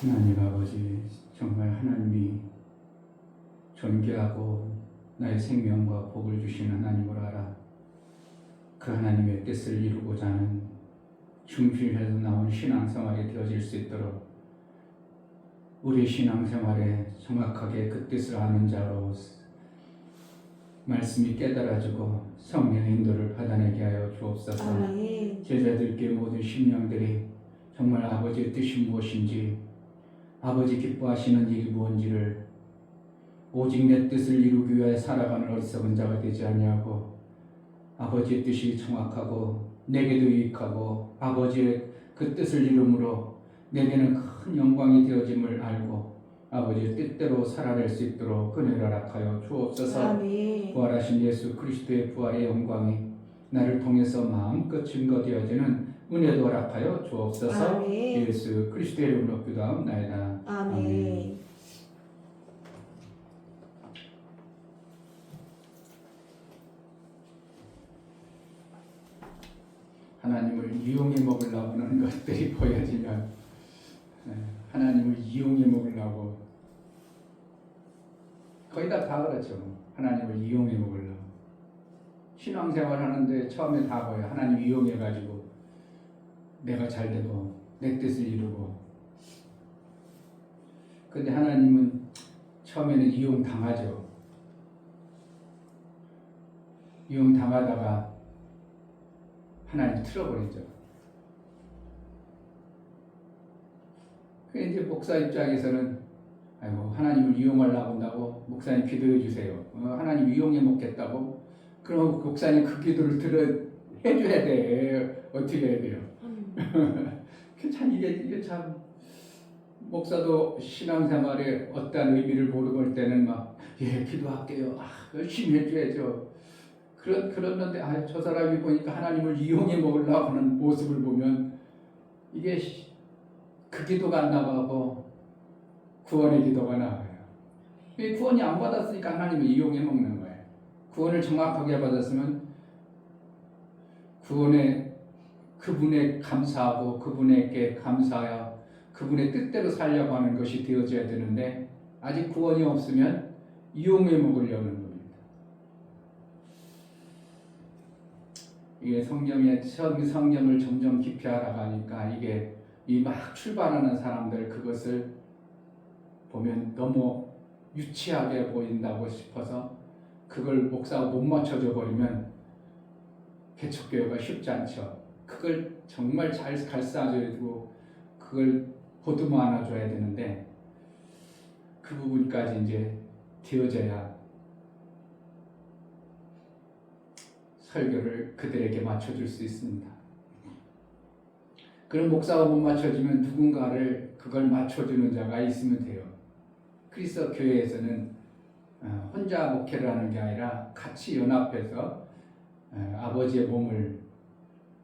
하나님 아버지, 정말 하나님이 존귀하고 나의 생명과 복을 주신 하나님을 알아 그 하나님의 뜻을 이루고자 하는 중심에서 나온 신앙생활이 되어질 수 있도록 우리 신앙생활에 정확하게 그 뜻을 아는 자로 말씀이 깨달아지고 성령의 인도를 받아내게 하여 주옵소서. 아멘. 제자들께 모든 심령들이 정말 아버지의 뜻이 무엇인지, 아버지 기뻐하시는 일이 무엇인지를 오직 내 뜻을 이루기 위해 살아가는 어리석은 자가 되지 아니하고 아버지의 뜻이 정확하고 내게도 유익하고 아버지의 그 뜻을 이루므로 내게는 큰 영광이 되어짐을 알고 아버지의 뜻대로 살아낼 수 있도록 은혜를 허락하여 주옵소서. 아멘. 부활하신 예수 그리스도의 부활의 영광이 나를 통해서 마음껏 증거되어지는 은혜도 허락하여 주옵소서. 아멘. 예수 그리스도의 이름으로 기도하옵나이다. 아멘. 하나님을 이용해 먹으려고 하는 것들이 보여지면 하나님을 이용해 먹으려고 거의 다 그렇죠. 하나님을 이용해 먹으려고 신앙생활 하는데 처음에 다 보여. 하나님 이용해 가지고 내가 잘 되고 내 뜻을 이루고. 근데 하나님은 처음에는 이용당하죠. 이용당하다가 하나님 틀어버리죠. 그 이제 목사 입장에서는 아이고 하나님을 이용하려고 한다고 목사님 기도해 주세요. 하나님 이용해 먹겠다고. 그럼 목사님 그 기도를 해줘야 돼. 어떻게 해야 돼요? 참 이게 참 목사도 신앙생활에 어떠한 의미를 모르고 때는 막 기도할게요. 열심히 해줘야죠. 그러는데 저 사람이 보니까 하나님을 이용해 먹으려고 하는 모습을 보면 이게 그 기도가 안 나가고 구원의 기도가 나와요. 구원이 안 받았으니까 하나님을 이용해 먹는 거예요. 구원을 정확하게 받았으면 구원에 그분에 감사하고 그분에게 감사하여 그분의 뜻대로 살려고 하는 것이 되어져야 되는데 아직 구원이 없으면 이용해 먹으려는 겁니다. 이게 성령을 점점 깊이 알아가니까 이게 이 막 출발하는 사람들 그것을 보면 너무 유치하게 보인다고 싶어서 그걸 목사가 못 맞춰줘 버리면 개척교회가 쉽지 않죠. 그걸 정말 잘 갈사줘야 되고 그걸 보듬어 안아줘야 되는데 그 부분까지 이제 되어져야 설교를 그들에게 맞춰줄 수 있습니다. 그런 목사가 못 맞춰주면 누군가를 그걸 맞춰주는 자가 있으면 돼요. 그리스도 교회에서는 혼자 목회를 하는 게 아니라 같이 연합해서 아버지의 몸을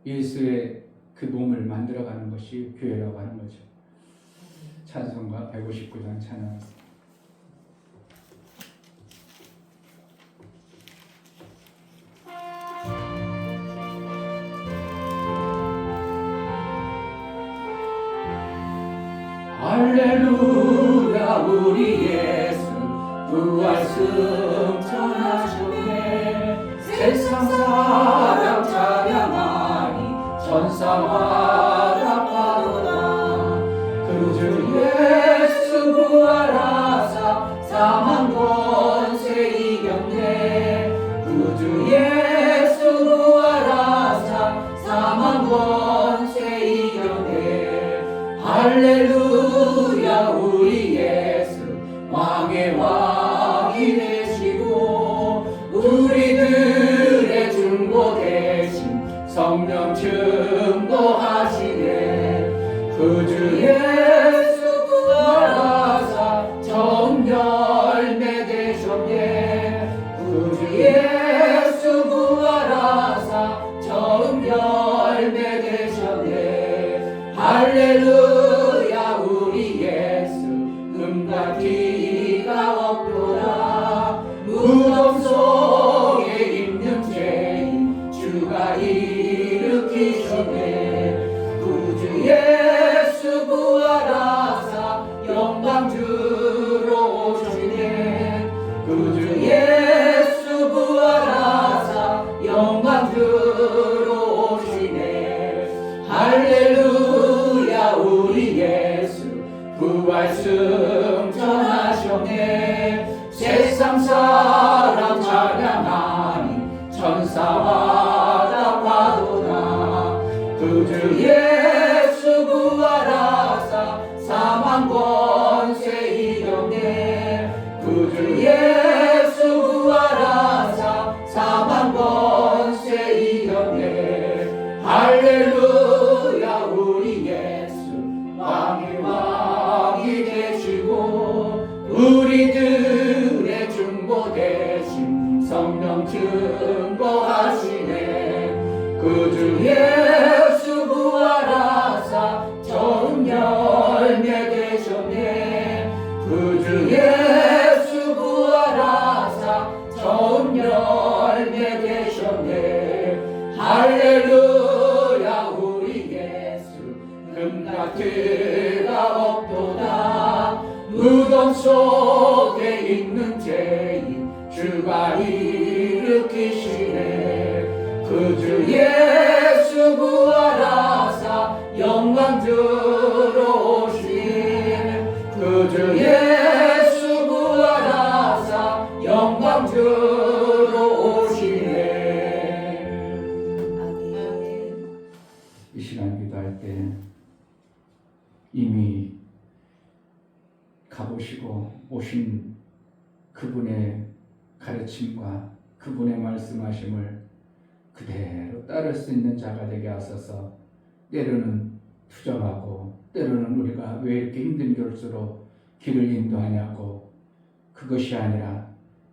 예수의 그 몸을 만들어가는 것이 교회라고 하는 거죠. 찬송가 159장 찬양합니다. 할렐루야 우리 예수 부활 승천하셨네. 세상 사람 찬양하니 천사마다 파도다. 그 주 예수 부활하사 사망 권세 이겼네. 그 주 예수 부활하사 사망 권세 이겼네. 할렐루야 우리 예수 왕의 왕이 되시고 우리들의 중보 대신 성령 증거하시네. 그 주 예수 부활하사 처음 열매 되셨네. 그 주 예수 부활하사 처음 열매 되셨네. 할렐루야 우리 예수 음과 티가 없도다. 무덤 속에 있는 죄인 주가 일으키셨네. 그 주 예수 부활하사 말씀 전하셨네. 세상 사람 찬양하니 천사와 답하도다. 그 주 예수 구하라사 사망 권세 이겼네. 그 주 예수 구하라사 사망 권세 이겼네. 할렐루야 우리 예수 왕의 왕이 되시고 우리들의 중보 대신 성령 증거하시네. 그 주 예수 구하라사 좋은 열매 되셨네. 그 주 예수 구하라사 좋은 열매 되셨네. 할렐루야 우리 예수 금가트가 없도다. 무덤 속에 있는 죄인 주가 일으키시네. 그 주 예수 구하라사 영광 들어오시네. 그 주 예수 구하라사 영광 들어오시네. 아멘. 이 시간 기도할 때 이미 가보시고 오신 그분의 가르침과 그분의 말씀하심을 그대로 따를 수 있는 자가 되게 하소서. 때로는 투정하고 때로는 우리가 왜 이렇게 힘든 길수록 길을 인도하냐고, 그것이 아니라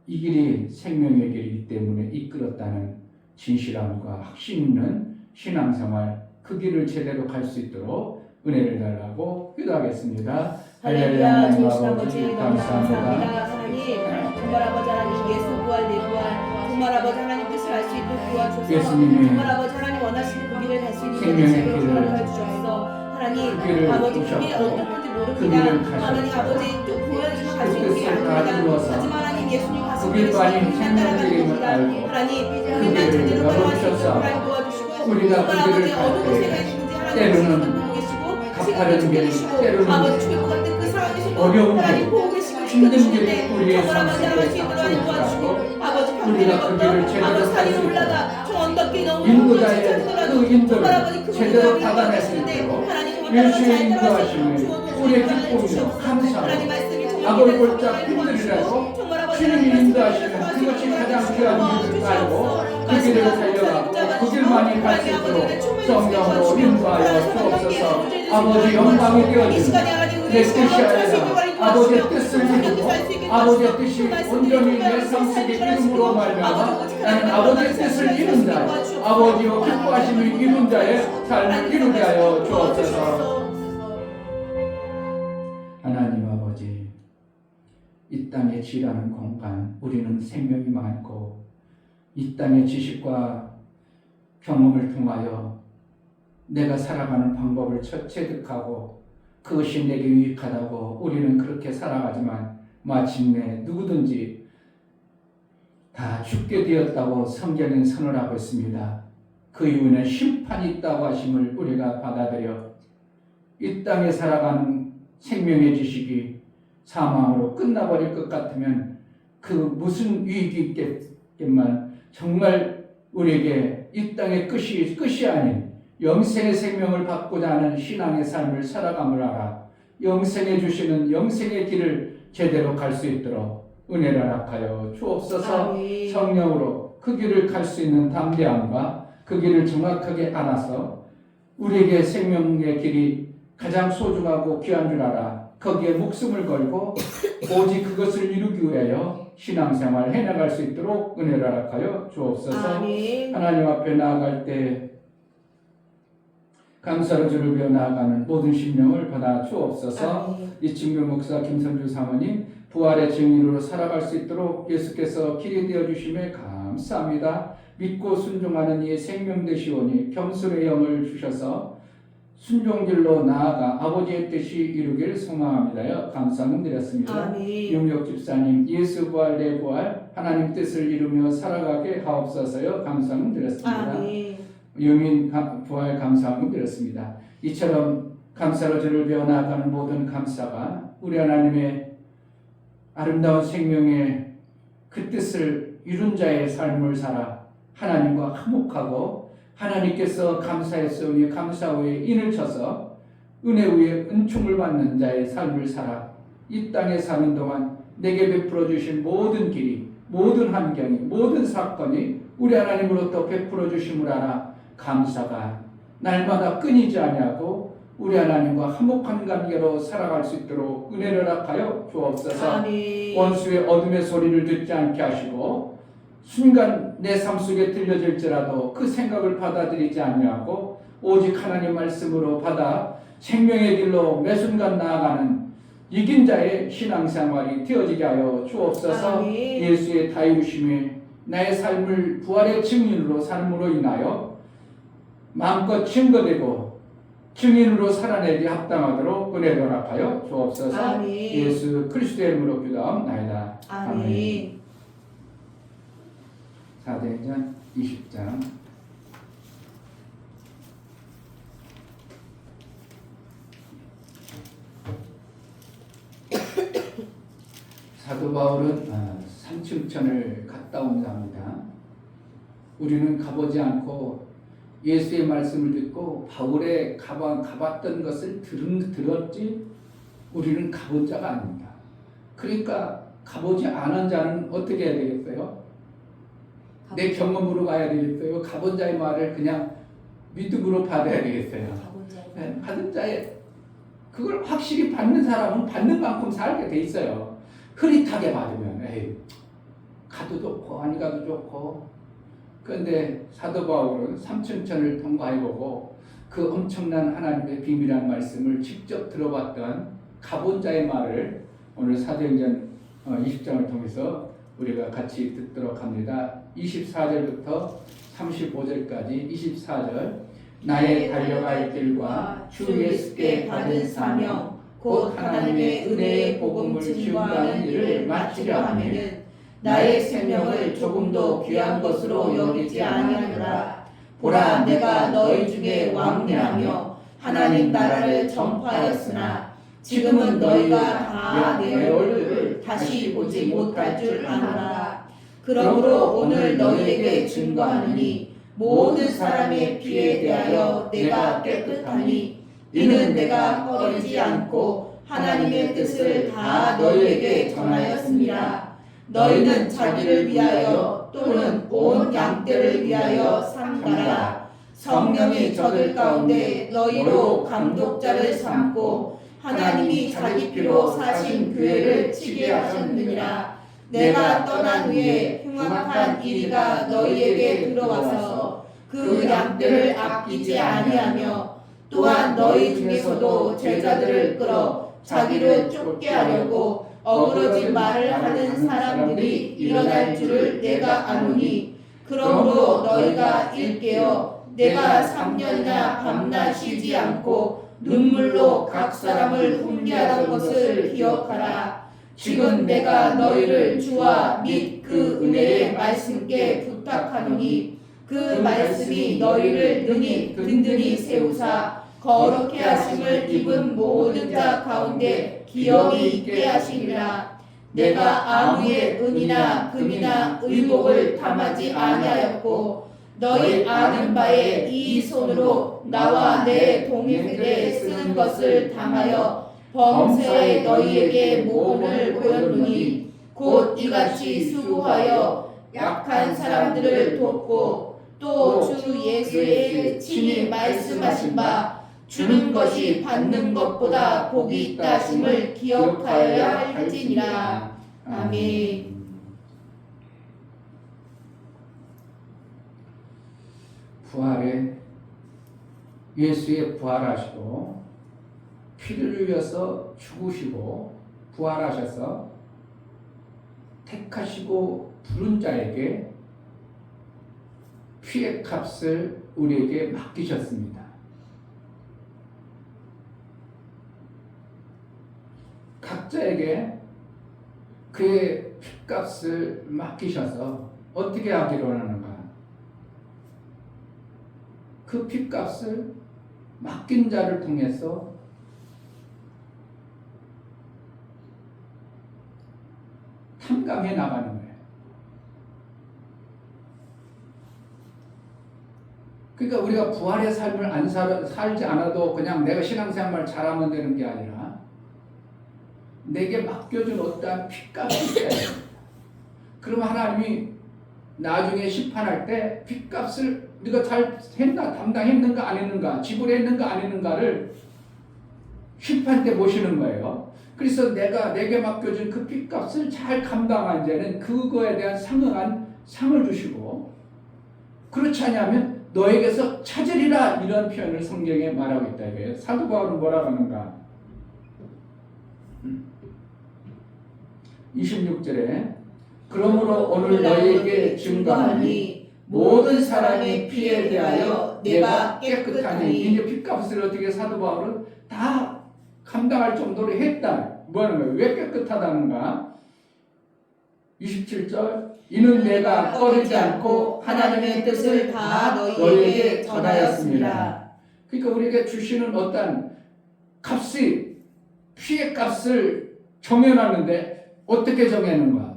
이 길이 생명의 길이기 때문에 이끌었다는 진실함과 확신 있는 신앙생활, 그 길을 제대로 갈 수 있도록 은혜를 달라고 기도하겠습니다. 할렐루야. 주신 아버지 너무 감사합니다. 하나님 정말 아버지 하나님 예수 구할 내 구할 정말 아버지 하나님 뜻을 알 수 있도록 도와주셔서 예수님이 정말 아버지 하나님 원하시는 그 길을 갈 수 있는 생명의 제대로 길을 허락해 주셔서 하나님 그 길을 아버지 그게 오셨고 어떤 건지 그 모릅니다. 길을 하나님 가셨고 아버지 또 보여주시면 갈 수 있는 게 뜻을 다 아닙니다. 이루어서 하지만 하나님 예수님 가신 그 길을 길도 아닌 우리만 따라가는 생명의 겁니다. 알고 하나님 그 우리만 길을 제대로 따라갈 수 있도록 열어주셔서 하나님 도와주시고 우리가 정말 그 아버지 길을 갈 어느 곳에 때 가 있는지 하나님 때로는 지금도 보고 계시고 가파른 지금도 길, 지켜주시고 때로는 아버지 죽을 것 같은 그 상황에서도 어려운 하나님 길, 보고 계시고 힘든 길, 지켜주시는데 우리의 정말 아버지 삶 나갈 수 속에 있도록 하나님 도와주시고 닥쳐오시고 아버지 우리가 평균의 그 것도 길을 제대로 아버지 갈 산이 수 올라가 있도록 저 언덕길 너무 인도자의 지쳐지더라도 그 인도를 정말 아버지 그 제대로 길을 받아낼 수 인도하시는데 있도록 하나님 정말 예수의 잘 따라갈 수 인도하심을 있도록 우리의 주옵소서. 기쁨이요 감사로 하나님 말씀이 정말 악을 믿는 골짝 성령을 힘들이라도 도와주시고 정말 아버지 주님이 하나님 인도하시는 말씀을 그것이 가장 귀한 길을 알고 그 말씀을 길을 달려가고 그 길만이 갈 수 있도록 성령으로 인도하여 주옵소서. 아버지 영광이 되어지는 내 뜻이 아니라 아버지의 뜻을 이루고 아버지의 뜻이 온전히 내 삶 속에 이름으로 말미암아 나는 아버지의 뜻을 이룬 자, 아버지와 기뻐하심을 이룬 자의 삶을 이루게 하여 주옵소서. 하나님 아버지, 이 땅에 지라는 공간, 우리는 생명이 많고 이 땅의 지식과 경험을 통하여 내가 살아가는 방법을 체득하고 그것이 내게 유익하다고 우리는 그렇게 살아가지만 마침내 누구든지 다 죽게 되었다고 성경은 선언하고 있습니다. 그 이유는 심판이 있다고 하심을 우리가 받아들여 이 땅에 살아가는 생명의 지식이 사망으로 끝나버릴 것 같으면 그 무슨 유익이 있겠지만 정말 우리에게 이 땅의 끝이 아닌 영생의 생명을 받고자 하는 신앙의 삶을 살아감을 알아 영생에 주시는 영생의 길을 제대로 갈 수 있도록 은혜를 허락하여 주옵소서. 아멘. 성령으로 그 길을 갈 수 있는 담대함과 그 길을 정확하게 알아서 우리에게 생명의 길이 가장 소중하고 귀한 줄 알아 거기에 목숨을 걸고 오직 그것을 이루기 위하여 신앙생활을 해나갈 수 있도록 은혜를 허락하여 주옵소서. 아멘. 하나님 앞에 나아갈 때 감사로 주를 배워 나아가는 모든 심령을 받아 주옵소서. 아멘. 이친교 목사 김선주 사모님 부활의 증인으로 살아갈 수 있도록 예수께서 길이 되어 주심에 감사합니다. 믿고 순종하는 이의 생명 되시오니 겸손의 영을 주셔서 순종길로 나아가 아버지의 뜻이 이루길 소망합니다요. 감사는 드렸습니다. 아멘. 윤혁 집사님 예수 부활 내 부활 하나님 뜻을 이루며 살아가게 하옵소서요. 감사는 드렸습니다. 아멘. 유민 부활 감사함을 드렸습니다. 이처럼 감사로 저를 배워나가는 모든 감사가 우리 하나님의 아름다운 생명의 그 뜻을 이룬 자의 삶을 살아 하나님과 화목하고 하나님께서 감사했으니 감사 후에 인을 쳐서 은혜 후에 은총을 받는 자의 삶을 살아 이 땅에 사는 동안 내게 베풀어 주신 모든 길이, 모든 환경이, 모든 사건이 우리 하나님으로부터 베풀어 주심을 알아 감사가 날마다 끊이지 아니하고 우리 하나님과 화목한 관계로 살아갈 수 있도록 은혜를 허락하여 주옵소서. 아멘. 원수의 어둠의 소리를 듣지 않게 하시고 순간 내 삶 속에 들려질지라도 그 생각을 받아들이지 아니하고 오직 하나님 말씀으로 받아 생명의 길로 매 순간 나아가는 이긴 자의 신앙생활이 되어지게 하여 주옵소서. 아멘. 예수의 다이우심이 나의 삶을 부활의 증인으로 삶으로 인하여 마음껏 증거되고 증인으로 살아내기 합당하도록 은혜를 허락하여 주옵소서. 아멘. 예수 그리스도의 이름으로 기도하옵나이다. 아멘. 사도행전 20장 사도 바울은 삼층천을 갔다 온 자입니다. 우리는 가보지 않고 예수의 말씀을 듣고 바울의 가봤던 것을 들었지 우리는 가본 자가 아닙니다. 그러니까 가보지 않은 자는 어떻게 해야 되겠어요? 내 경험으로 가야 되겠어요? 가본 자의 말을 그냥 믿음으로 받아야 되겠어요? 네, 받은 자의 그걸 확실히 받는 사람은 받는 만큼 살게 돼 있어요. 흐릿하게 받으면 에이, 가도 좋고 아니 가도 좋고. 그런데 사도 바울은 삼층천을 통과해보고 그 엄청난 하나님의 비밀한 말씀을 직접 들어봤던 가본 자의 말을 오늘 사도행전 20장을 통해서 우리가 같이 듣도록 합니다. 24절부터 35절까지 24절 나의 달려갈 길과 주 예수께 받은 사명 곧 하나님의 은혜의 복음을 증거하는 일을 마치려 하면은 나의 생명을 조금도 귀한 것으로 여기지 아니하노라. 보라 내가 너희 중에 왕래하며 하나님 나라를 전파하였으나 지금은 너희가 다 내 얼굴을 다시 보지 못할 줄 아노라. 그러므로 오늘 너희에게 증거하노니 모든 사람의 피에 대하여 내가 깨끗하니 이는 내가 꺼리지 않고 하나님의 뜻을 다 너희에게 전하였습니다. 너희는 자기를 위하여 또는 온 양떼를 위하여 삼가라. 성령이 저들 가운데 너희로 감독자를 삼고 하나님이 자기 피로 사신 교회를 치게 하셨느니라. 내가 떠난 후에 흉악한 이리가 너희에게 들어와서 그 양떼를 아끼지 아니하며 또한 너희 중에서도 제자들을 끌어 자기를 쫓게 하려고 어그러진 말을 하는 사람들이 일어날 줄을 내가 아노니 그러므로 너희가 일깨어 내가 3년이나 밤낮 쉬지 않고 눈물로 각 사람을 훈계하던 것을 기억하라. 지금 내가 너희를 주와 및 그 은혜의 말씀께 부탁하노니 그 말씀이 너희를 능히 든든히 세우사 거룩해 하심을 입은 모든 자 가운데 기억이 있게 하시리라. 내가 아무의 은이나 금이나 의복을 담하지 아니하였고 너희 아는 바에 이 손으로 나와 내 동행들에 쓰는 것을 당하여 범사에 너희에게 모범을 보였노니 곧 이같이 수고하여 약한 사람들을 돕고 또 주 예수의 친히 말씀하신 바 주는 것이 받는 것보다 복이 있다 하심을 기억하여야 할지니라. 아멘. 부활에 예수의 부활하시고 피를 흘려서 죽으시고 부활하셔서 택하시고 부른 자에게 피의 값을 우리에게 맡기셨습니다. 각자에게 그의 핏값을 맡기셔서 어떻게 하기로 하는가? 그 핏값을 맡긴 자를 통해서 탐감해 나가는 거예요. 그러니까 우리가 부활의 삶을 안 살지 않아도 그냥 내가 신앙생활 잘하면 되는 게 아니라 내게 맡겨준 어떠한 핏값이 있어야 됩니다. 그러면 하나님이 나중에 심판할 때 핏값을 네가 잘 했나, 담당했는가 안 했는가, 지불했는가 안 했는가를 심판 때 보시는 거예요. 그래서 내게 맡겨준 그 핏값을 잘 감당한 자는 그거에 대한 상응한 상을 주시고, 그렇지 않으면 너에게서 찾으리라, 이런 표현을 성경에 말하고 있다 이거예요. 사도 바울은 뭐라고 하는가? 26절에 그러므로 오늘 너희에게 증거하니 모든 사람의 피에 대하여 내가 깨끗하니. 이제 핏값을 어떻게 사도 바울은 다 감당할 정도로 했다. 뭐 하는 거예요? 왜 깨끗하다는가? 27절 이는 내가 꺼리지 않고 하나님의 뜻을 다 너희에게 전하였습니다. 그러니까 우리에게 주시는 어떤 값이, 피의 값을 정해놨는데 어떻게 정해놓는가?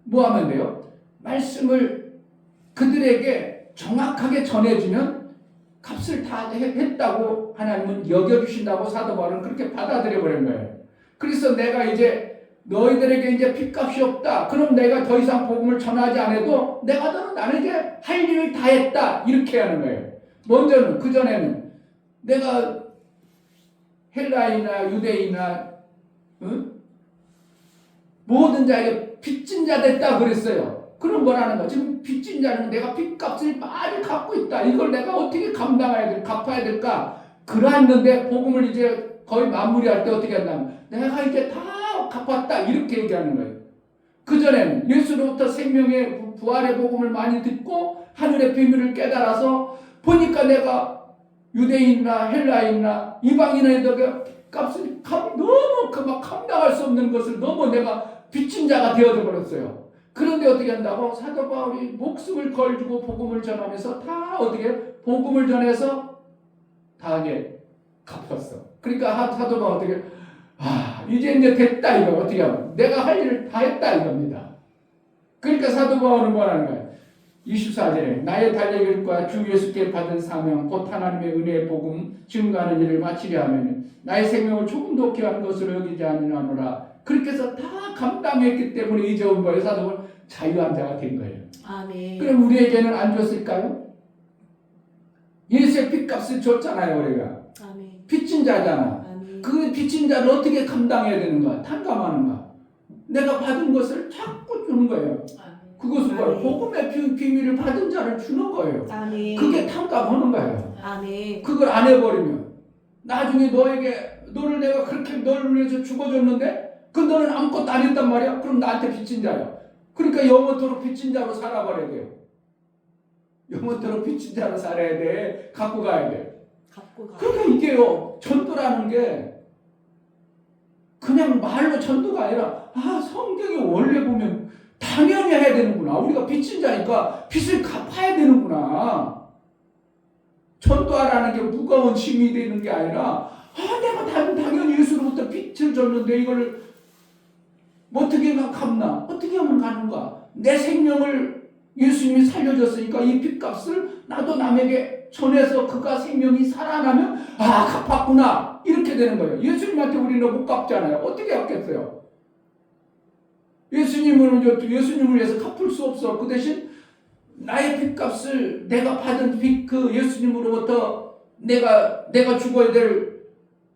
뭐 하면 돼요? 말씀을 그들에게 정확하게 전해주면 값을 다 했다고 하나님은 여겨주신다고 사도 바울은 그렇게 받아들여 버린 거예요. 그래서 내가 이제 너희들에게 이제 핏값이 없다. 그럼 내가 더 이상 복음을 전하지 않아도 내가 나는 이제 할 일을 다 했다. 이렇게 하는 거예요. 먼저는, 그전에는 내가 헬라이나 유대이나 모든 자에게 빚진 자 됐다 그랬어요. 그럼 뭐라는 거야? 지금 빚진 자는 내가 빚값을 많이 갖고 있다. 이걸 내가 어떻게 갚아야 될까? 그러했는데 복음을 이제 거의 마무리할 때 어떻게 한다면 내가 이제 다 갚았다. 이렇게 얘기하는 거예요. 그전에는 예수로부터 생명의 부활의 복음을 많이 듣고 하늘의 비밀을 깨달아서 보니까 내가 유대인이나 헬라인이나 이방인에게 값을 너무 막 감당할 수 없는 것을 너무 내가 빚진 자가 되어져 버렸어요. 그런데 어떻게 한다고? 사도 바울이 목숨을 걸고 복음을 전하면서 다 어떻게 복음을 전해서 다 이제 갚았어. 그러니까 사도 바울 어떻게 이제 됐다 이거 어떻게 하면 내가 할 일을 다 했다 이겁니다. 그러니까 사도 바울은 뭐라는 거예요? 24절에 나의 달려길과 주 예수께 받은 사명 곧 하나님의 은혜의 복음 증거하는 일을 마치려 하면 나의 생명을 조금도 귀한 것으로 여기지 않으노라. 그렇게 해서 다 감당했기 때문에 이제 온 거예요. 사도 바울은 자유한 자가 된 거예요. 아멘. 그럼 우리에게는 안 줬을까요? 예수의 핏값을 줬잖아요. 우리가 아멘. 빚진 자잖아. 아멘. 그 빚진 자를 어떻게 감당해야 되는가? 탕감하는가? 내가 받은 것을 자꾸 주는 거예요. 그것은 뭐예요? 복음의 비밀을 받은 자를 주는 거예요. 아멘. 그게 탕감하는 거예요. 아멘. 그걸 안 해버리면 나중에 너를 내가 그렇게 너를 위해서 죽어줬는데 그 너는 아무것도 안 했단 말이야? 그럼 나한테 빚진 자야. 그러니까 영원토록 빚진 자로 살아버려야 돼요. 영원토록 빚진 자로 살아야 돼. 갖고 가야 돼. 그러니까 이게요, 전도라는 게 그냥 말로 전도가 아니라 성경이 원래 보면 당연히 해야 되는구나. 우리가 빚진 자니까 빚을 갚아야 되는구나. 전도하라는 게 무거운 짐이 되는 게 아니라 내가 당연히 예수로부터 빚을 졌는데 이걸 어떻게 갚나? 어떻게 하면 가는가? 내 생명을 예수님이 살려줬으니까 이 빚값을 나도 남에게 전해서 그가 생명이 살아나면 갚았구나. 이렇게 되는 거예요. 예수님한테 우리는 못 갚잖아요. 어떻게 갚겠어요? 예수님을 위해서 갚을 수 없어. 그 대신 나의 빚값을 내가 받은 빚 그 예수님으로부터 내가 죽어야 될,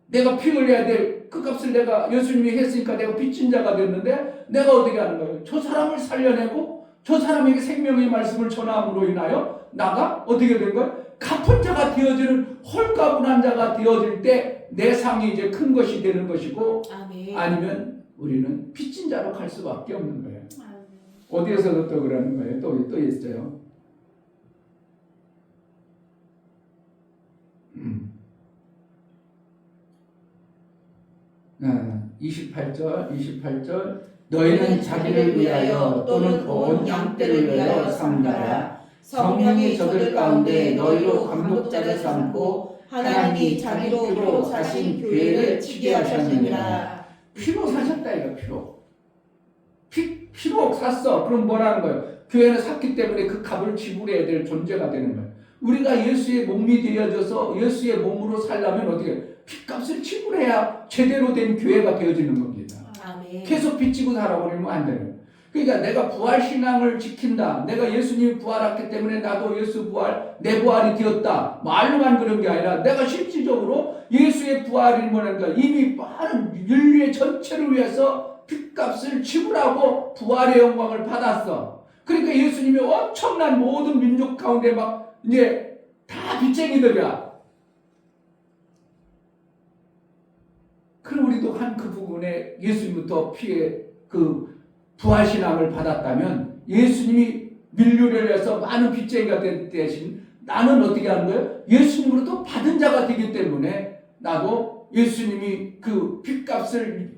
내가 피 흘려야 될 그 값을 내가 예수님이 했으니까 내가 빚진 자가 됐는데 내가 어떻게 하는 거예요? 저 사람을 살려내고 저 사람에게 생명의 말씀을 전함으로 인하여 나가 어떻게 된 거예요? 갚은 자가 되어지는 홀가분한 자가 되어질 때 내 상이 이제 큰 것이 되는 것이고 아멘. 아니면 우리는 빚진 자로 갈 수밖에 없는 거예요. 아멘. 어디에서도 또 그러는 거예요. 또 있어요. 28절 너희는 자기를 위하여 또는 온 양떼를 위하여 삼가라. 성령이 저들 가운데 너희로 감독자를 삼고 하나님이 자기로 피로 사신 교회를 지게 하셨느니라. 피로 사셨다 이거 피로. 피로 샀어. 그럼 뭐라는 거예요? 교회는 샀기 때문에 그 값을 지불해야 될 존재가 되는 거예요. 우리가 예수의 몸이 되어져서 예수의 몸으로 살려면 어떻게 핏값을 지불해야 제대로 된 교회가 되어지는 겁니다. 아멘. 계속 빚지고 살아버리면 안 돼요. 그러니까 내가 부활신앙을 지킨다. 내가 예수님이 부활했기 때문에 나도 예수 부활, 내 부활이 되었다. 말로만 그런 게 아니라 내가 실질적으로 예수의 부활이 뭐냐니까 이미 많은 인류의 전체를 위해서 핏값을 지불하고 부활의 영광을 받았어. 그러니까 예수님이 엄청난 모든 민족 가운데 막 이제 다 빚쟁이들이야. 그럼 우리도 한 그 부분에 예수님부터 피해 그 부활신앙을 받았다면 예수님이 민류를 위해서 많은 빚쟁이가 된 대신 나는 어떻게 하는 거예요? 예수님으로부터 받은 자가 되기 때문에 나도 예수님이 그 핏값을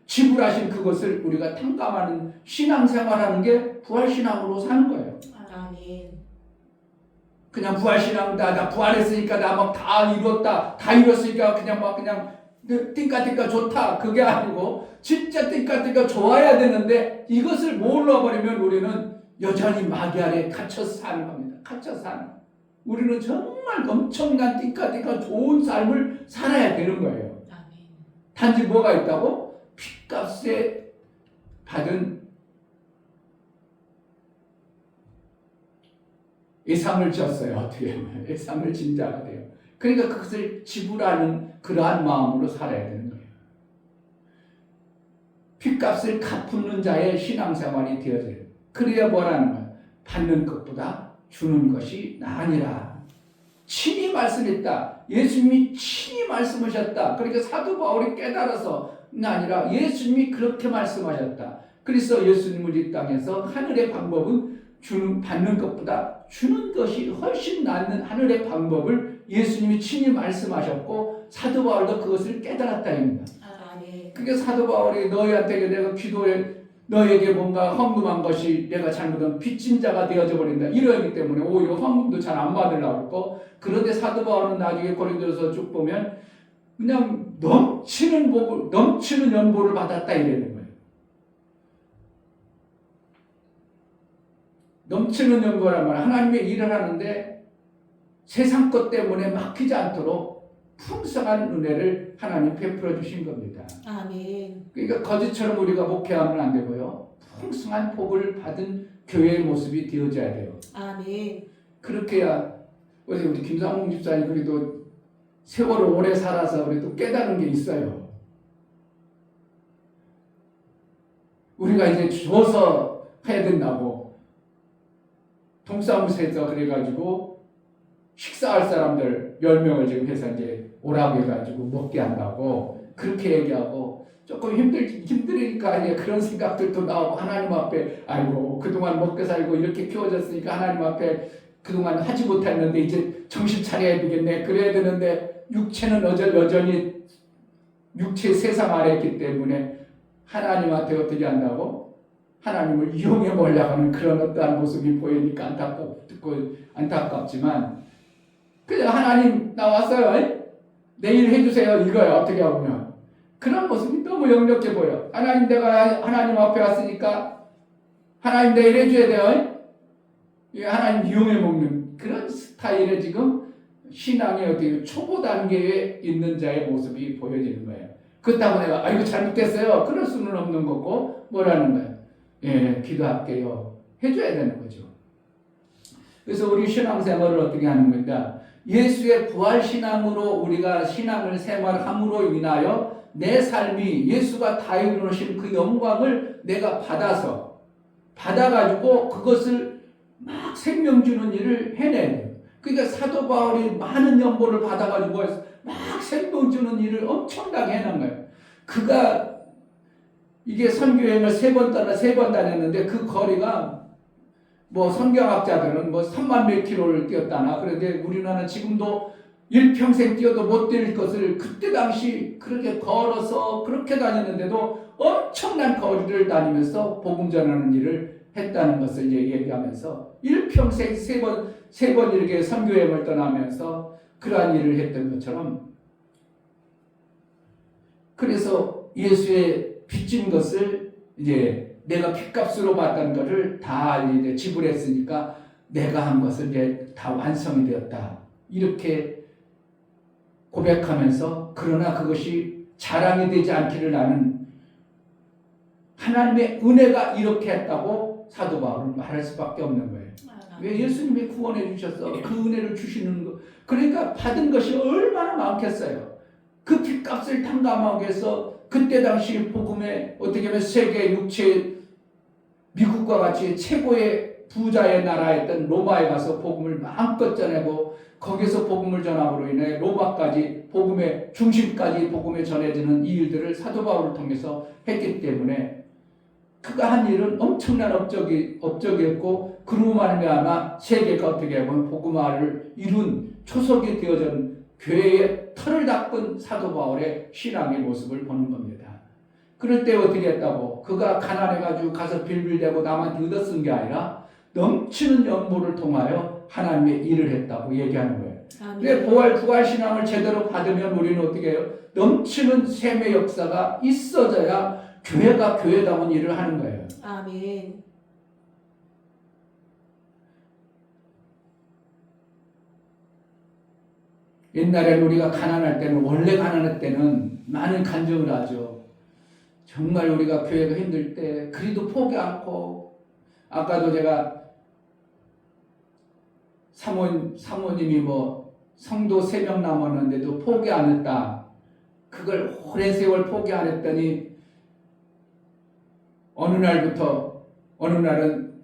지불하신 그것을 우리가 탕감하는 신앙생활하는 게 부활신앙으로 사는 거예요. 아멘. 그냥 부활신앙다. 나 부활했으니까 나 막 다 이뤘다. 다 이뤘으니까 그냥 띵까띵까 좋다. 그게 아니고 진짜 띵까띵까 좋아야 되는데 이것을 몰라버리면 우리는 여전히 마귀 아래 갇혀서 사는 겁니다. 갇혀서 사는. 우리는 정말 엄청난 띵까띵까 좋은 삶을 살아야 되는 거예요. 아멘. 단지 뭐가 있다고? 핏값에 받은 예상을 졌어요. 어떻게 보면 예상을 진 자가 돼요. 그러니까 그것을 지불하는 그러한 마음으로 살아야 되는 거예요. 핏값을 갚는 자의 신앙생활이 되어져요. 그래야 뭐라는 거예요? 받는 것보다 주는 것이 나으니라. 친히 말씀했다. 예수님이 친히 말씀하셨다. 그러니까 사도 바울이 깨달아서 아니라 예수님이 그렇게 말씀하셨다. 그래서 예수님을 이 땅에서 하늘의 방법은 받는 것보다 주는 것이 훨씬 낫는 하늘의 방법을 예수님이 친히 말씀하셨고 사도 바울도 그것을 깨달았다입니다. 아멘. 그게 사도 바울이 너희한테 내가 기도에 너에게 뭔가 헌금한 것이 내가 잘못한 빚진 자가 되어져 버린다. 이러기 때문에 오히려 헌금도 잘 안 받으려고 했고 그런데 사도 바울은 나중에 고린도서 쭉 보면 그냥 넘치는 연보를 받았다 이러는 거예요. 넘치는 연보란 말은 하나님의 일을 하는데 세상 것 때문에 막히지 않도록 풍성한 은혜를 하나님 베풀어 주신 겁니다. 아멘. 그러니까 거짓처럼 우리가 목회하면 안 되고요. 풍성한 복을 받은 교회의 모습이 되어져야 돼요. 아멘. 그렇게 해야 우리 김상홍 집사님 그래도 세월을 오래 살아서 우리도 깨달은 게 있어요. 우리가 이제 줘서 해야 된다고 동사무소에서 그래가지고 식사할 사람들 10명을 지금 해서 이제 오라고 해가지고 먹게 한다고 그렇게 얘기하고 조금 힘들으니까 이제 그런 생각들도 나오고 하나님 앞에 아이고 그동안 먹고 살고 이렇게 키워졌으니까 하나님 앞에 그동안 하지 못했는데 이제 정신 차려야 되겠네. 그래야 되는데 육체는 여전히 육체 세상 아래 있기 때문에 하나님한테 어떻게 한다고? 하나님을 이용해 보려고 하는 그런 어떠한 모습이 보이니까 안타깝지만 그냥 하나님 나왔어요. 내일 해주세요. 이거야. 어떻게 하면 그런 모습이 너무 역력해 보여. 하나님 내가 하나님 앞에 왔으니까 하나님 내일 해줘야 돼요. 하나님 이용해 먹는 그런 스타일의 지금 신앙의 어떻게 초보 단계에 있는 자의 모습이 보여지는 거예요. 그렇다고 내가 이거 잘못됐어요. 그럴 수는 없는 거고 뭐라는 거예요. 예, 기도할게요. 해줘야 되는 거죠. 그래서 우리 신앙생활을 어떻게 하는 겁니까? 예수의 부활신앙으로 우리가 신앙을 생활함으로 인하여 내 삶이 예수가 다 이루신 그 영광을 내가 받아가지고 그것을 막 생명 주는 일을 해내야 돼요. 그러니까 사도 바울이 많은 연보를 받아가지고 막 생명 주는 일을 엄청나게 해낸 거예요. 그가 이게 선교행을 3번 다녔는데 그 거리가 뭐 성경학자들은 뭐 3만 몇 킬로를 뛰었다나 그런데 우리나라는 지금도 일평생 뛰어도 못 뛸 것을 그때 당시 그렇게 걸어서 그렇게 다녔는데도 엄청난 거리를 다니면서 복음 전하는 일을 했다는 것을 이제 얘기하면서 일평생 세 번 이렇게 선교행을 떠나면서 그러한 일을 했던 것처럼 그래서 예수의 빚진 것을 이제 내가 핏값으로 받던 것을 다 이제 지불했으니까 내가 한 것은 이제 다 완성이 되었다. 이렇게 고백하면서 그러나 그것이 자랑이 되지 않기를 나는 하나님의 은혜가 이렇게 했다고 사도 바울은 말할 수밖에 없는 거예요. 왜 예수님이 구원해 주셔서 그 은혜를 주시는 거. 그러니까 받은 것이 얼마나 많겠어요. 그 핏값을 탕감하기 위해서 그때 당시 복음의 어떻게 보면 세계 육체 미국과 같이 최고의 부자의 나라였던 로마에 가서 복음을 마음껏 전하고 거기서 복음을 전함으로 인해 로마까지 복음의 중심까지 복음에 전해지는 이 일들을 사도 바울을 통해서 했기 때문에 그가 한 일은 엄청난 업적이었고 그로 말미암아 세계가 어떻게 보면 복음화를 이룬 초석이 되어진 교회의 털을 닦은 사도 바울의 신앙의 모습을 보는 겁니다. 그럴 때 어떻게 했다고? 그가 가난해가지고 가서 빌빌대고 남한테 얻어쓴 게 아니라 넘치는 연보를 통하여 하나님의 일을 했다고 얘기하는 거예요. 근데 부활 신앙을 제대로 받으면 우리는 어떻게 해요? 넘치는 셈의 역사가 있어져야 교회가 교회다운 일을 하는 거예요. 아멘. 옛날에 우리가 가난할 때는 원래 가난할 때는 많은 간증을 하죠. 정말 우리가 교회가 힘들 때 그래도 포기 않고 아까도 제가 사모님이 뭐 성도 3명 남았는데도 포기 안 했다. 그걸 오랜 세월 포기 안 했더니 어느 날은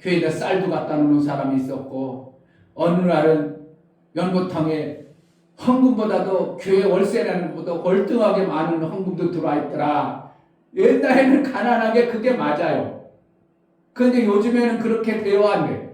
교회에다 쌀도 갖다 놓는 사람이 있었고 어느 날은 연고탕에 헌금보다도 교회 월세 내는 것보다 월등하게 많은 헌금도 들어와 있더라. 옛날에는 가난하게 그게 맞아요. 그런데 요즘에는 그렇게 되어 안 돼.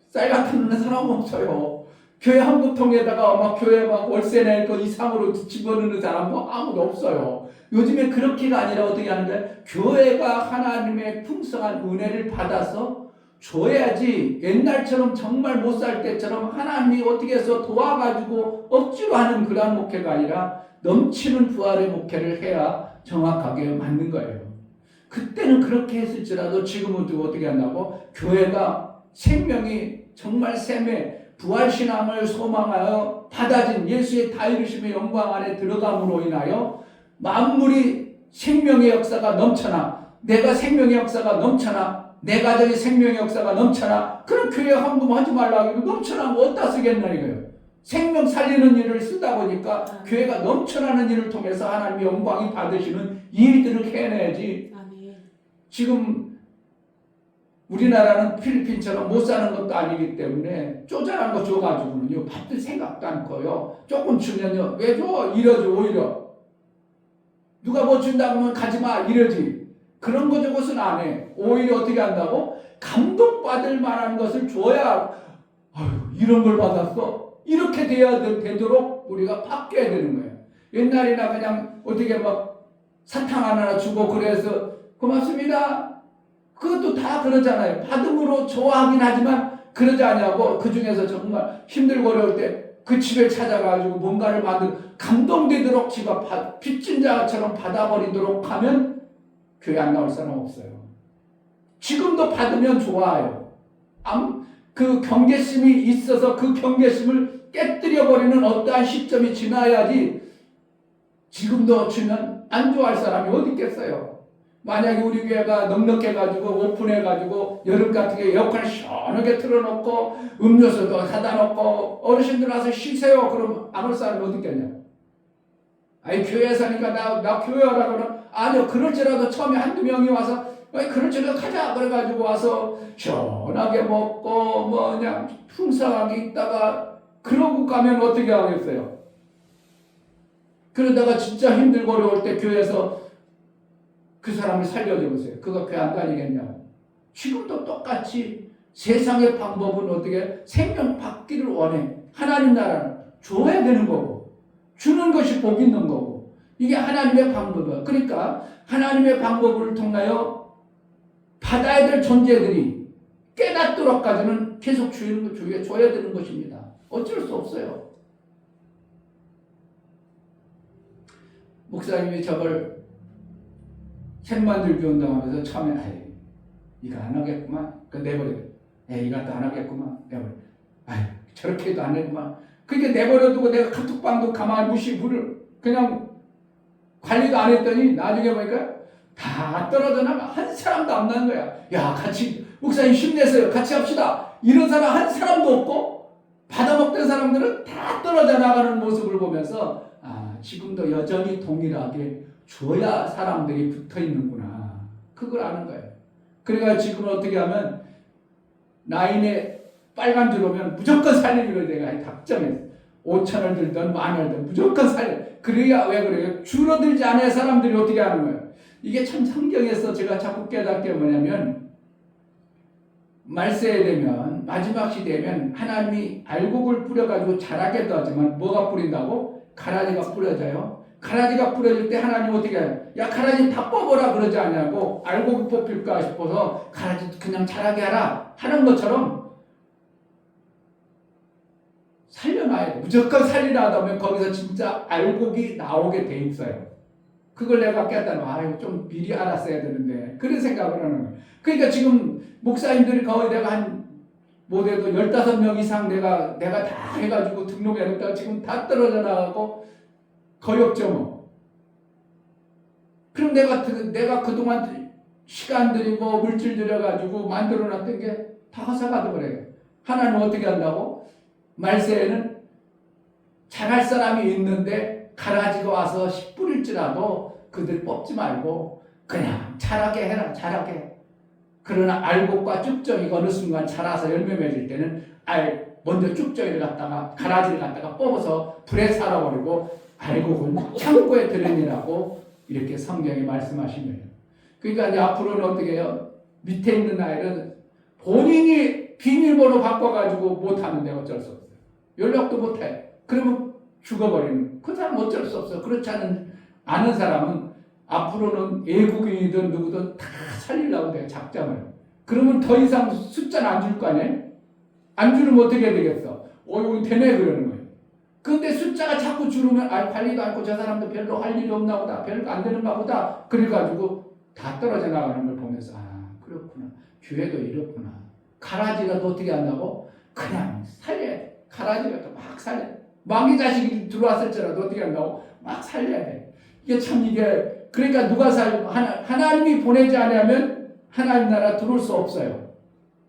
쌀 같은 사람 없어요. 교회 헌금통에다가 막 교회 막 월세 낼 거 이상으로 집어넣는 사람도 아무도 없어요. 요즘에 그렇게가 아니라 어떻게 하는데 교회가 하나님의 풍성한 은혜를 받아서 줘야지 옛날처럼 정말 못 살 때처럼 하나님이 어떻게 해서 도와가지고 억지로 하는 그런 목회가 아니라 넘치는 부활의 목회를 해야 정확하게 맞는 거예요. 그때는 그렇게 했을지라도 지금은 또 어떻게 한다고? 교회가 생명이 정말 샘의 부활신앙을 소망하여 받아진 예수의 다 이루심의 영광 안에 들어감으로 인하여 만물이 생명의 역사가 넘쳐나 내가 생명의 역사가 넘쳐나 내 가정의 생명의 역사가 넘쳐나 그럼 교회 헌금하지 말라고 해도 넘쳐나면 어디다 쓰겠나 이거예요. 생명 살리는 일을 쓰다 보니까 교회가 넘쳐나는 일을 통해서 하나님의 영광이 받으시는 이 일들을 해내야지. 지금 우리나라는 필리핀처럼 못 사는 것도 아니기 때문에 쪼잔한 거 줘가지고는요 받을 생각도 않고요 조금 주면요 왜 줘? 이러지 오히려 누가 뭐 준다고 하면 가지마 이러지. 그런 거 저것은 안 해. 오히려 어떻게 한다고? 감동받을 만한 것을 줘야 아유 이런 걸 받았어? 이렇게 되도록 우리가 바뀌어야 되는 거예요. 옛날이나 그냥 어떻게 막 사탕 하나 주고 그래서 고맙습니다. 그것도 다 그러잖아요. 받음으로 좋아하긴 하지만 그러지 않냐고 그 중에서 정말 힘들고 어려울 때 그 집에 찾아가지고 뭔가를 만들 감동되도록 지가 빚진 자처럼 받아버리도록 하면 교회 안 나올 사람 없어요. 지금도 받으면 좋아요. 그 경계심이 있어서 그 경계심을 깨뜨려버리는 어떠한 시점이 지나야지 지금도 주면 안 좋아할 사람이 어디 있겠어요. 만약에 우리 교회가 넉넉해가지고 오픈해가지고 여름 같은 게 에어컨을 시원하게 틀어놓고 음료수도 사다 놓고 어르신들 와서 쉬세요. 그럼 안 올 사람이 어디 있겠냐. 아니 교회 사니까 나 교회 오라고 그러면 아니요 그럴지라도 처음에 한두 명이 와서 그럴지라도 가자 그래가지고 와서 시원하게 먹고 뭐 그냥 풍성하게 있다가 그러고 가면 어떻게 하겠어요. 그러다가 진짜 힘들고 어려울 때 교회에서 그 사람을 살려줘 보세요. 그거 교회 안 다니겠냐고. 지금도 똑같이 세상의 방법은 어떻게 생명 받기를 원해. 하나님 나라는 줘야 되는 거고 주는 것이 복 있는 거고 이게 하나님의 방법이야. 그러니까 하나님의 방법을 통하여 받아야 될 존재들이 깨닫도록까지는 계속 줘야 되는 것입니다. 어쩔 수 없어요. 목사님이 저걸 책 만들기 운동하면서 처음에 이거 안 하겠구만. 그 내버려. 이것도 안 하겠구만. 내버려. 저렇게 해도 안 되구만. 그러니까 내버려두고 내가 카톡방도 가만히 무시를 그냥 관리도 안 했더니 나중에 보니까 다 떨어져 나가. 한 사람도 안 나는 거야. 야, 같이 목사님 힘내세요. 같이 합시다. 이런 사람 한 사람도 없고 받아먹던 사람들은 다 떨어져 나가는 모습을 보면서 지금도 여전히 동일하게 줘야 사람들이 붙어 있는구나. 그걸 아는 거예요. 그러니까 지금 어떻게 하면 라인에 빨간 줄 오면 무조건 살리기로 내가 작정했어. 5천을 들든 10,000을 들든 무조건 살려. 그래야 왜 그래요? 줄어들지 않아야 사람들이 어떻게 하는 거예요? 이게 참 성경에서 제가 자꾸 깨닫게 뭐냐면 말세에 되면 마지막 시대면 하나님이 알곡을 뿌려가지고 자라게도 하지만 뭐가 뿌린다고? 가라지가 뿌려져요. 가라지가 뿌려질 때 하나님 어떻게 해요? 야, 가라지 다 뽑아라 그러지 않냐고. 알곡이 뽑힐까 싶어서 가라지 그냥 자라게 하라 하는 것처럼 살려놔야 돼. 무조건 살리라 하다면 거기서 진짜 알곡이 나오게 돼 있어요. 그걸 내가 깨달아. 좀 미리 알았어야 되는데 그런 생각을 하는 거예요. 그러니까 지금 목사님들이 거의 내가 못해도 15명 이상 내가 다 해가지고 등록해놓다가 지금 다 떨어져 나가고 거의 없죠 뭐. 그럼 내가 그동안 시간 들이고 물질 들여가지고 만들어놨던 게 다 허사가 돼버려요. 하나님 어떻게 한다고? 말세에는 잘할 사람이 있는데 가라지가 와서 씨 뿌릴지라도 그들 뽑지 말고 그냥 자라게 해라. 자라게. 그러나 알곡과 쭉정이가 어느 순간 자라서 열매 맺을 때는 먼저 쭉정이를 갖다가 가라지를 갖다가 뽑아서 불에 살아버리고 알곡은 창고에 들으니라고 이렇게 성경이 말씀하신 거예요. 그러니까 이제 앞으로는 어떻게 해요? 밑에 있는 아이는 본인이 비밀번호 바꿔가지고 못하는데 어쩔 수 없어요. 연락도 못해. 그러면 죽어버리는. 그 사람 어쩔 수 없어요. 그렇지 않은 사람은 앞으로는 외국인이든 누구든 다 살리려고 돼요. 작정을. 그러면 더 이상 숫자는 안 줄 거 아니에요? 안 주면 어떻게 되겠어? 이거 되네 그러는 거예요. 근데 숫자가 자꾸 줄으면 관리도 않고 저 사람도 별로 할 일이 없나 보다. 별로 안 되는가 보다. 그래가지고 다 떨어져 나가는 걸 보면서 그렇구나. 교회도 이렇구나. 가라지라도 어떻게 한다고? 그냥 살려야 돼. 가라지가 또 막 살려야 돼. 마귀 자식이 들어왔을지라도 어떻게 한다고? 막 살려야 돼. 이게 그러니까 누가 하나님이 보내지 않으면 하나님 나라 들어올 수 없어요.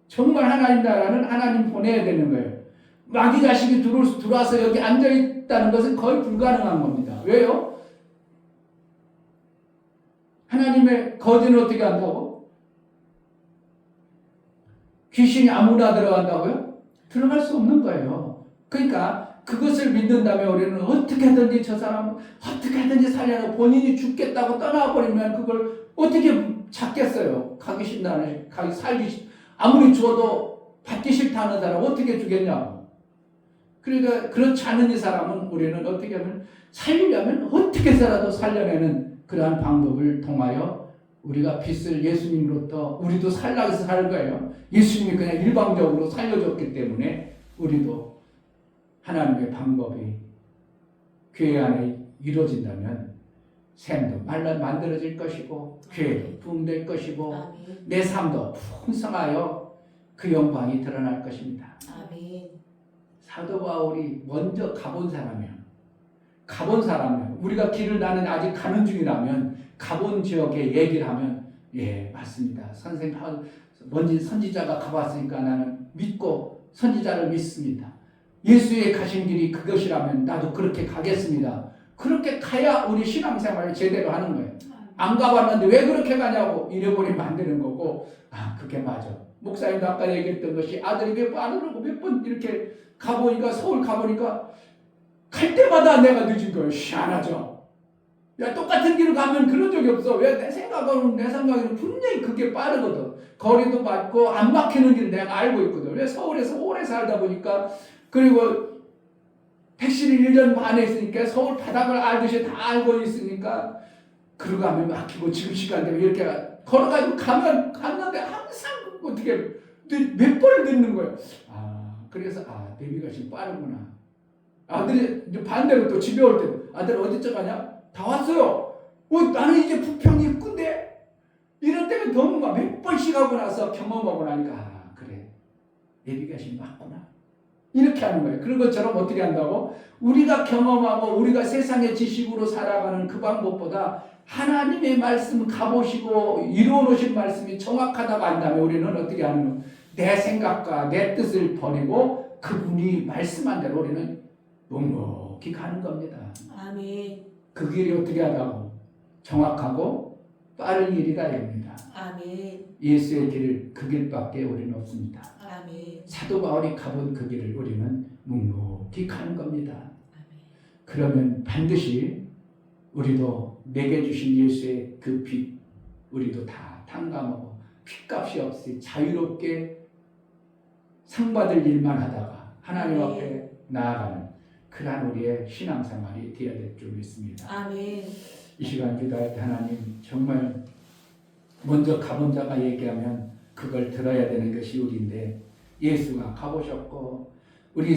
정말 하나님 나라는 하나님 보내야 되는 거예요. 마귀 자식이 들어와서 여기 앉아있다는 것은 거의 불가능한 겁니다. 왜요? 하나님의 거지는 어떻게 한다고? 귀신이 아무나 들어간다고요? 들어갈 수 없는 거예요. 그러니까 그것을 믿는다면 우리는 어떻게든지 저 사람 어떻게든지 살려서 본인이 죽겠다고 떠나버리면 그걸 어떻게 찾겠어요? 아무리 죽어도 받기 싫다는 사람 어떻게 주겠냐고. 그러니까 그렇지 않은 이 사람은 우리는 어떻게 하면 살리려면 어떻게 해서라도 살려내는 그러한 방법을 통하여 우리가 빛을 예수님으로부터 우리도 살라고 해서 살 거예요. 예수님이 그냥 일방적으로 살려줬기 때문에 우리도 하나님의 방법이 교회 안에 이루어진다면 샘도 만들어질 것이고 교회도 부흥될 것이고 내 삶도 풍성하여 그 영광이 드러날 것입니다. 아멘. 사도 바울이 먼저 가본 사람이에요. 우리가 길을 나는 아직 가는 중이라면 가본 지역에 얘기를 하면 맞습니다. 선생님 먼저 선지자가 가봤으니까 나는 믿고 선지자를 믿습니다. 예수의 가신 길이 그것이라면 나도 그렇게 가겠습니다. 그렇게 가야 우리 신앙생활을 제대로 하는 거예요. 안 가봤는데 왜 그렇게 가냐고 잃어버리면 안 되는 거고 그게 맞아. 목사님도 아까 얘기했던 것이 아들이 몇 번 이렇게 서울 가보니까 갈 때마다 내가 늦은 거예요. 희한하죠. 야, 똑같은 길을 가면 그런 적이 없어. 왜? 내 생각에는 분명히 그게 빠르거든. 거리도 맞고 안 막히는 길 내가 알고 있거든. 왜? 서울에서 오래 살다 보니까 그리고 택시를 1년 반에 있으니까 서울 바닥을 알듯이 다 알고 있으니까 그러고 가면 막히고 지금 시간 되면 이렇게 걸어가지고 갔는데 항상 어떻게 몇 번을 늦는 거예요. 그래서 데뷔가 지금 빠르구나. 아들이 이제 반대로 또 집에 올 때도 아들 어디쯤 가냐? 다 왔어요. 나는 이제 부평 입구인데 이럴 때면 너무 막 몇 번씩 하고 나서 경험하고 나니까 그래 내비게이션이 맞구나 이렇게 하는 거예요. 그런 것처럼 어떻게 한다고? 우리가 경험하고 우리가 세상의 지식으로 살아가는 그 방법보다 하나님의 말씀 가보시고 이루어놓으신 말씀이 정확하다고 한다면 우리는 어떻게 하는 거예요? 내 생각과 내 뜻을 버리고 그분이 말씀한 대로 우리는 묵묵히 가는 겁니다. 아멘. 그 길이 어떻게 하다고? 정확하고 빠른 길이다 이겁니다. 아멘. 예수의 길, 그 길밖에 우리는 없습니다. 아멘. 사도 바울이 가본 그 길을 우리는 묵묵히 가는 겁니다. 아멘. 그러면 반드시 우리도 내게 주신 예수의 그 빚 우리도 다 탕감하고 핏값이 없이 자유롭게 상 받을 일만 하다가 하나님 앞에 나아가는 그러한 우리의 신앙생활이 되어야 될 줄 믿습니다. 아멘. 이 시간 기도할 때 하나님 정말 먼저 가본 자가 얘기하면 그걸 들어야 되는 것이 우리인데 예수가 가보셨고 우리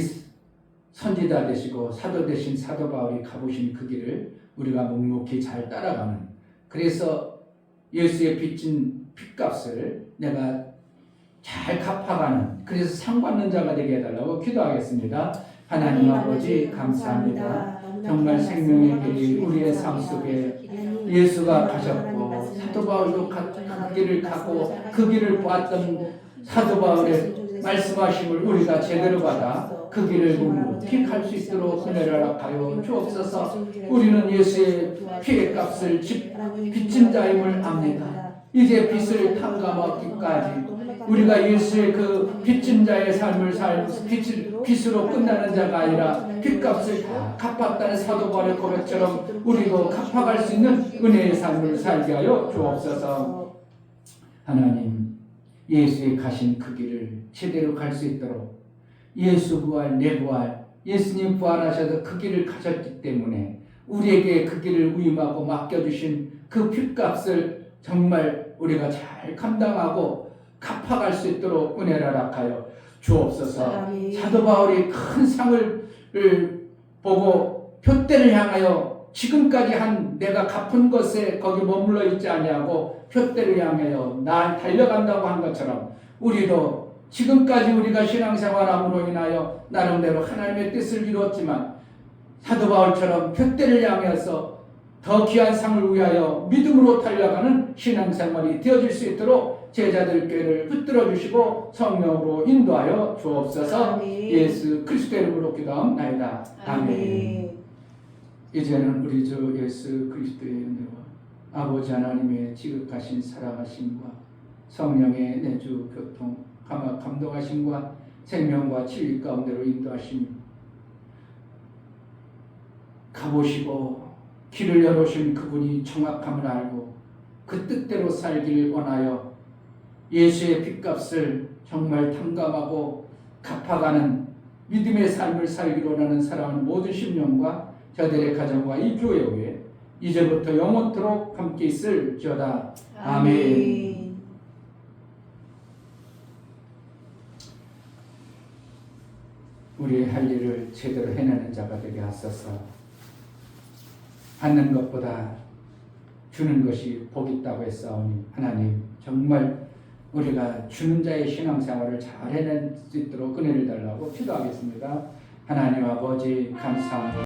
선지자 되시고 사도 되신 사도 바울이 가보신 그 길을 우리가 묵묵히 잘 따라가는 그래서 예수의 빚진 핏값을 내가 잘 갚아가는 그래서 상 받는 자가 되게 해달라고 기도하겠습니다. 하나님 아버지 감사합니다. 정말 생명의 길이 우리의 삶 속에 예수가 가셨고 사도 바울도 그 길을 가고 그 길을 보았던 사도 바울의 말씀하심을 우리가 제대로 받아 그 길을 묵묵히 갈 수 있도록 은혜를 허락하여 주옵소서. 우리는 예수의 피의 값을 빚진 자임을 압니다. 이제 빚을 탕감하기까지 우리가 예수의 그 빚진 자의 삶을 살면서 빚으로 끝나는 자가 아니라 빚값을 다 갚았다는 사도 바울의 고백처럼 우리도 갚아갈 수 있는 은혜의 삶을 살게 하여 주옵소서. 하나님 예수의 가신 그 길을 제대로 갈 수 있도록 예수 부활 내 부활 예수님 부활하셔서 그 길을 가셨기 때문에 우리에게 그 길을 위임하고 맡겨주신 그 빚값을 정말 우리가 잘 감당하고 갚아갈 수 있도록 은혜를 허락하여 주옵소서. 사도 바울이 큰 상을 보고 표대를 향하여 지금까지 한 내가 갚은 것에 거기 머물러 있지 아니하고 표대를 향하여 날 달려간다고 한 것처럼 우리도 지금까지 우리가 신앙생활함으로 인하여 나름대로 하나님의 뜻을 이루었지만 사도 바울처럼 표대를 향해서 더 귀한 상을 위하여 믿음으로 달려가는 신앙생활이 되어질 수 있도록 제자들께를 붙들어 주시고 성령으로 인도하여 주옵소서. 아멘. 예수 그리스도의 이름으로 기도합나이다. 아멘. 이제는 우리 주 예수 그리스도의 은혜와 아버지 하나님의 지극하신 사랑하심과 성령의 내주 교통 감동하심과 생명과 진리 가운데로 인도하심 가보시고 길을 열어주신 그분이 정확함을 알고 그 뜻대로 살기를 원하여 예수의 빚값을 정말 탕감하고 갚아가는 믿음의 삶을 살기를 원하는 사랑하는 모든 심령과 저들의 가정과 이 교회 위에 이제부터 영원토록 함께 있을지어다. 아멘. 우리의 할 일을 제대로 해내는 자가 되게 하소서. 받는 것보다 주는 것이 복 있다고 했사오니 하나님 정말 우리가 주는 자의 신앙생활을 잘 해낼 수 있도록 은혜를 달라고 기도하겠습니다. 하나님 아버지 감사합니다.